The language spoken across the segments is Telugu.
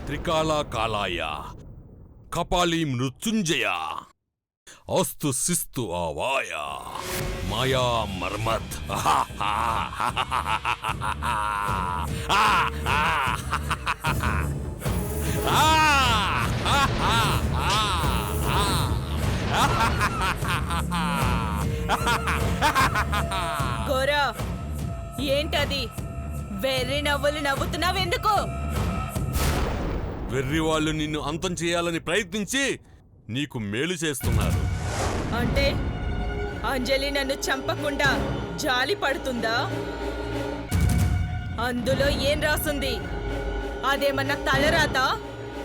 త్రికాలాకాలాయ కపాలి మృత్యుంజయ అస్తు శిస్తు ఆవాయ మాయా మర్మత్. గోరా, ఏంటది వెర్రి నవ్వులు నవ్వుతున్నావెందుకు? వెర్రి వాళ్ళు నిన్ను అంతం చేయాలని ప్రయత్నించి నీకు మేలు చేస్తున్నారు. అంటే అంజలి నన్ను చంపకుండా జాలి పడుతుందా? అందులో ఏం రాసుంది? అదేమన్నా తలరాత?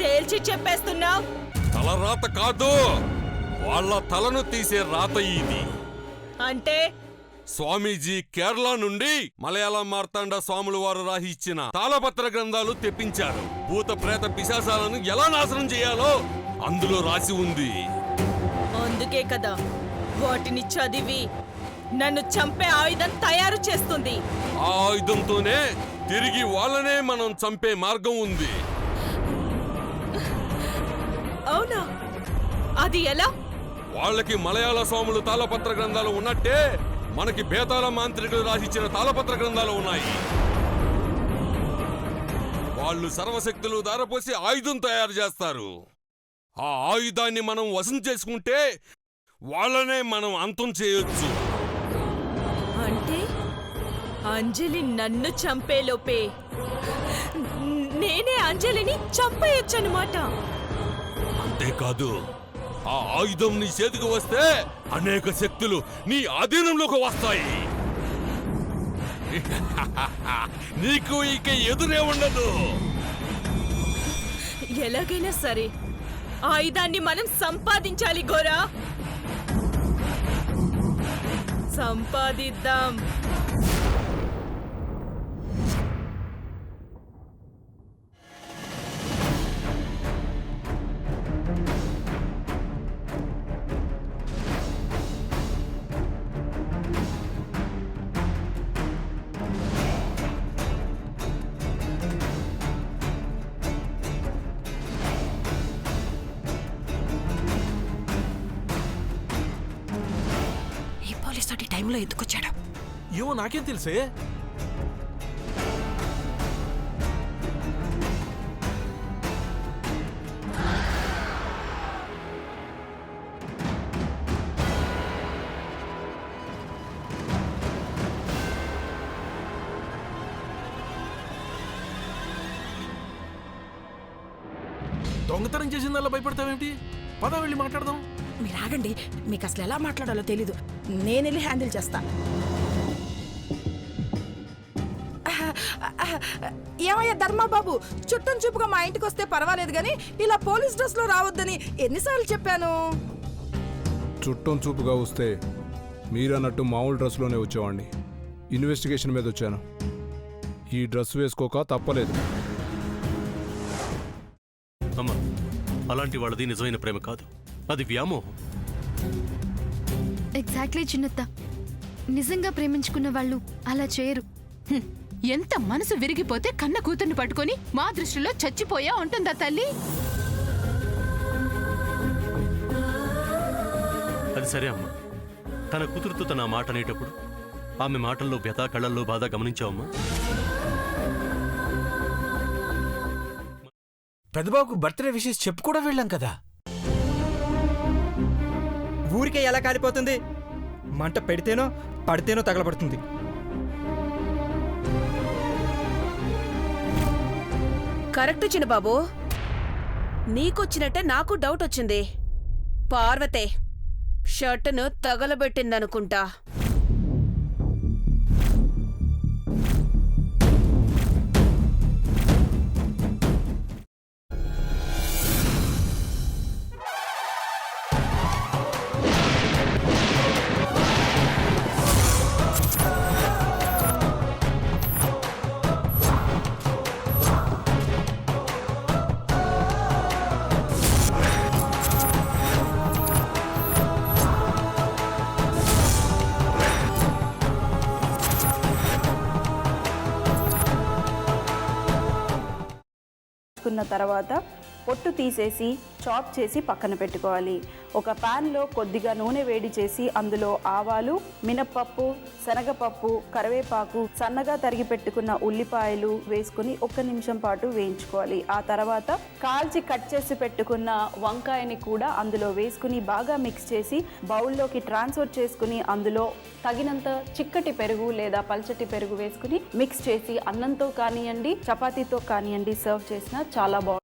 తేల్చి చెప్పేస్తున్నావ్. తలరాత కాదు, వాళ్ళ తలను తీసే రాత ఇది. అంటే స్వామీజీ కేరళ నుండి మలయాళ మార్తాండ స్వాములు వారు రాసిచ్చిన తాళపత్ర గ్రంథాలు తెప్పించారు. భూత ప్రేత పిశాచాలను ఎలా నాశనం చేయాలో అందులో రాసి ఉంది. అందుకే కదా వాటిని చదివి నన్ను చంపే ఆయుధం తయారు చేస్తుంది. ఆ ఆయుధంతోనే తిరిగి వాళ్ళనే మనం చంపే మార్గం ఉంది. అవునా? అది ఎలా? వాళ్ళకి మలయాళ స్వాములు తాళపత్ర గ్రంథాలు ఉన్నట్టే మనకి బేతాళ మాంత్రికులు రాసిచ్చిన తాళపత్ర గ్రంథాలు ఉన్నాయి. వాళ్ళు సర్వశక్తులు దారపోసి ఆయుధం తయారు చేస్తారు. ఆ ఆయుధాన్ని మనం వశం చేసుకుంటే వాళ్ళనే మనం అంతం చేయొచ్చు. అంటే అంజలి నన్ను చంపేలోపే నేనే అంజలిని చంపేయొచ్చన్నమాట. అంతేకాదు, ఆ ఆయుధం నీ చేతికి వస్తే అనేక శక్తులు నీ ఆధీనంలోకి వస్తాయి. నీకు ఇక ఎదురే ఉండదు. ఎలాగైనా సరే ఆయుధాన్ని మనం సంపాదించాలి గోరా. సంపాదిద్దాం. టైంలో ఎందుకొచ్చాడు? ఏమో నాకేం తెలుసే. దొంగతనం చేసిందల్లా భయపడతావేంటి? పద వెళ్ళి మాట్లాడదాం. మీరు ఆగండి, మీకు అసలు ఎలా మాట్లాడాలో తెలీదు. నేను వెళ్ళి హ్యాండిల్ చేస్తా. ఏమయ్యా ధర్మాబాబు, చుట్టం చూపుగా మా ఇంటికి వస్తే పర్వాలేదు కానీ ఇలా పోలీస్ డ్రెస్ లో రావద్దని ఎన్నిసార్లు చెప్పాను? చుట్టం చూపుగా వస్తే మీరన్నట్టు మామూలు డ్రెస్లోనే వచ్చేవాడిని. ఇన్వెస్టిగేషన్ మీద వచ్చాను. ఈ డ్రెస్ వేసుకోక తప్పలేదు. అమ్మా, అలాంటి వాళ్ళది నిజమైన ప్రేమ కాదు, అది వ్యామోహం. ఎగ్జాక్ట్లీ చిన్నత్త, నిజంగా ప్రేమించుకున్న వాళ్ళు అలా చేయరు. ఎంత మనసు విరిగిపోతే కన్న కూతుర్ని పట్టుకొని మా దృష్టిలో చచ్చిపోయా ఉంటుందా తల్లి? అది సరే అమ్మా, తన కూతురుతో తన మాట అనేటప్పుడు ఆమె మాటల్లో వ్యథ, కళ్ళల్లో బాధ గమనించావమ్మా? పెద్దబాబుకు బర్త్డే విషెస్ చెప్పు కూడా వెళ్ళాం కదా. ఊరికే ఎలా కాలిపోతుంది? మంట పెడితేనో పడితేనో తగలబడుతుంది. కరెక్ట్ చిన్నబాబు, నీకొచ్చినట్టే నాకు డౌట్ వచ్చింది. పార్వతే షర్టును తగలబెట్టిందనుకుంటా. తర్వాత పొట్టు తీసేసి చాప్ చేసి పక్కన పెట్టుకోవాలి. ఒక ప్యాన్లో కొద్దిగా నూనె వేడి చేసి అందులో ఆవాలు, మినప్పప్పు, శనగపప్పు, కరివేపాకు, సన్నగా తరిగి పెట్టుకున్న ఉల్లిపాయలు వేసుకుని 1 నిమిషం పాటు వేయించుకోవాలి. ఆ తర్వాత కాల్చి కట్ చేసి పెట్టుకున్న వంకాయని కూడా అందులో వేసుకుని బాగా మిక్స్ చేసి బౌల్లోకి ట్రాన్స్ఫర్ చేసుకుని అందులో తగినంత చిక్కటి పెరుగు లేదా పల్చటి పెరుగు వేసుకుని మిక్స్ చేసి అన్నంతో కానివ్వండి, చపాతీతో కానివ్వండి సర్వ్ చేసినా చాలా బాగుంటుంది.